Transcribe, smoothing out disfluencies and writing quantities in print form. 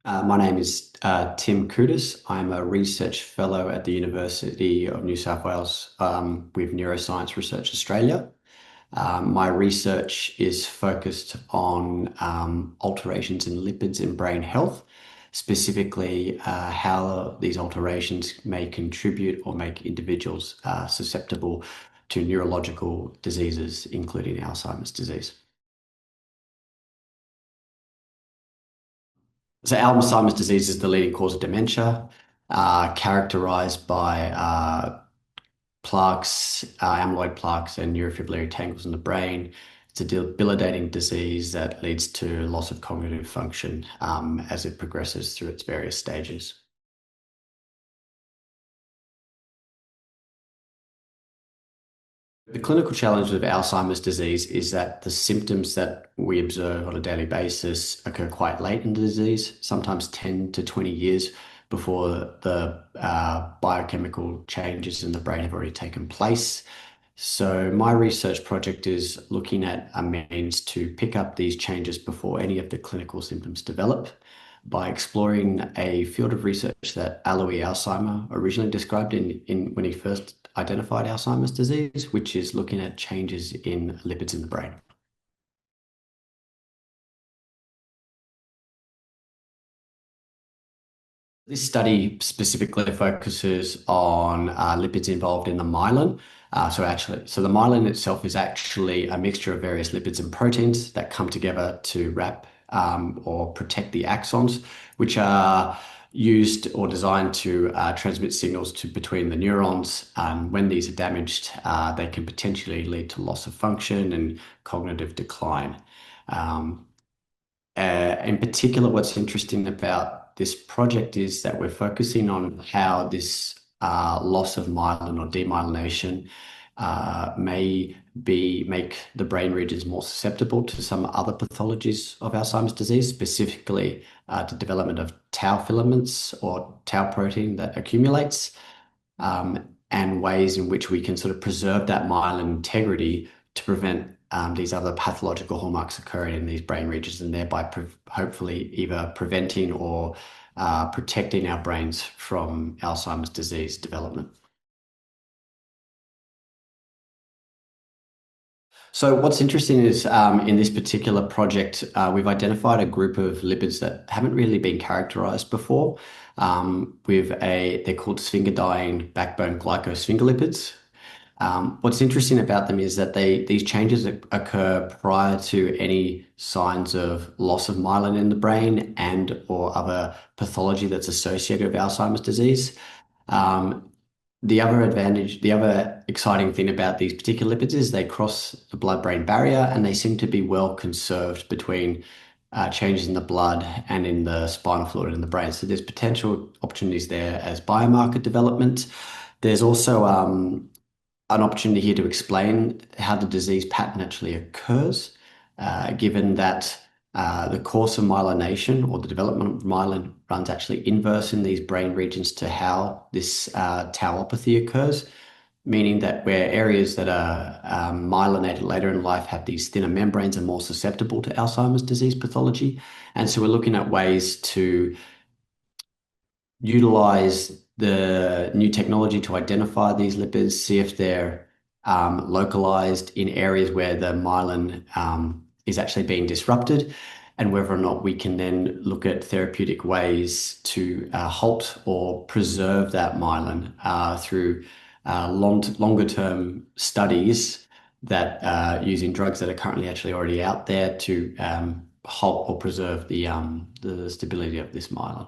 My name is Tim Couttas. I'm a research fellow at the University of New South Wales with Neuroscience Research Australia. My research is focused on alterations in lipids in brain health, specifically how these alterations may contribute or make individuals susceptible to neurological diseases, including Alzheimer's disease. So Alzheimer's disease is the leading cause of dementia, characterized by plaques, amyloid plaques, and neurofibrillary tangles in the brain. It's a debilitating disease that leads to loss of cognitive function as it progresses through its various stages. The clinical challenge of Alzheimer's disease is that the symptoms that we observe on a daily basis occur quite late in the disease, sometimes 10 to 20 years before the biochemical changes in the brain have already taken place. So my research project is looking at a means to pick up these changes before any of the clinical symptoms develop by exploring a field of research that Alois Alzheimer originally described when he first identified Alzheimer's disease, which is looking at changes in lipids in the brain. This study specifically focuses on lipids involved in the myelin. So the myelin itself is actually a mixture of various lipids and proteins that come together to wrap or protect the axons, which are used or designed to transmit signals between the neurons. When these are damaged, they can potentially lead to loss of function and cognitive decline. In particular, what's interesting about this project is that we're focusing on how this loss of myelin or demyelination may make the brain regions more susceptible to some other pathologies of Alzheimer's disease, specifically the development of tau filaments or tau protein that accumulates, and ways in which we can sort of preserve that myelin integrity to prevent these other pathological hallmarks occurring in these brain regions, and thereby hopefully either preventing or protecting our brains from Alzheimer's disease development. So what's interesting is in this particular project, we've identified a group of lipids that haven't really been characterized before. They're called sphingosine backbone glycosphingolipids. What's interesting about them is that these changes occur prior to any signs of loss of myelin in the brain and or other pathology that's associated with Alzheimer's disease. The other exciting thing about these particular lipids is they cross the blood-brain barrier, and they seem to be well conserved between changes in the blood and in the spinal fluid in the brain. So there's potential opportunities there as biomarker development. There's also an opportunity here to explain how the disease pattern actually occurs, given that the course of myelination or the development of myelin runs actually inverse in these brain regions to how this tauopathy occurs, meaning that where areas that are myelinated later in life have these thinner membranes and more susceptible to Alzheimer's disease pathology. And so we're looking at ways to utilize the new technology to identify these lipids, see if they're localized in areas where the myelin is actually being disrupted, and whether or not we can then look at therapeutic ways to halt or preserve that myelin through longer-term studies that using drugs that are currently actually already out there to halt or preserve the stability of this myelin.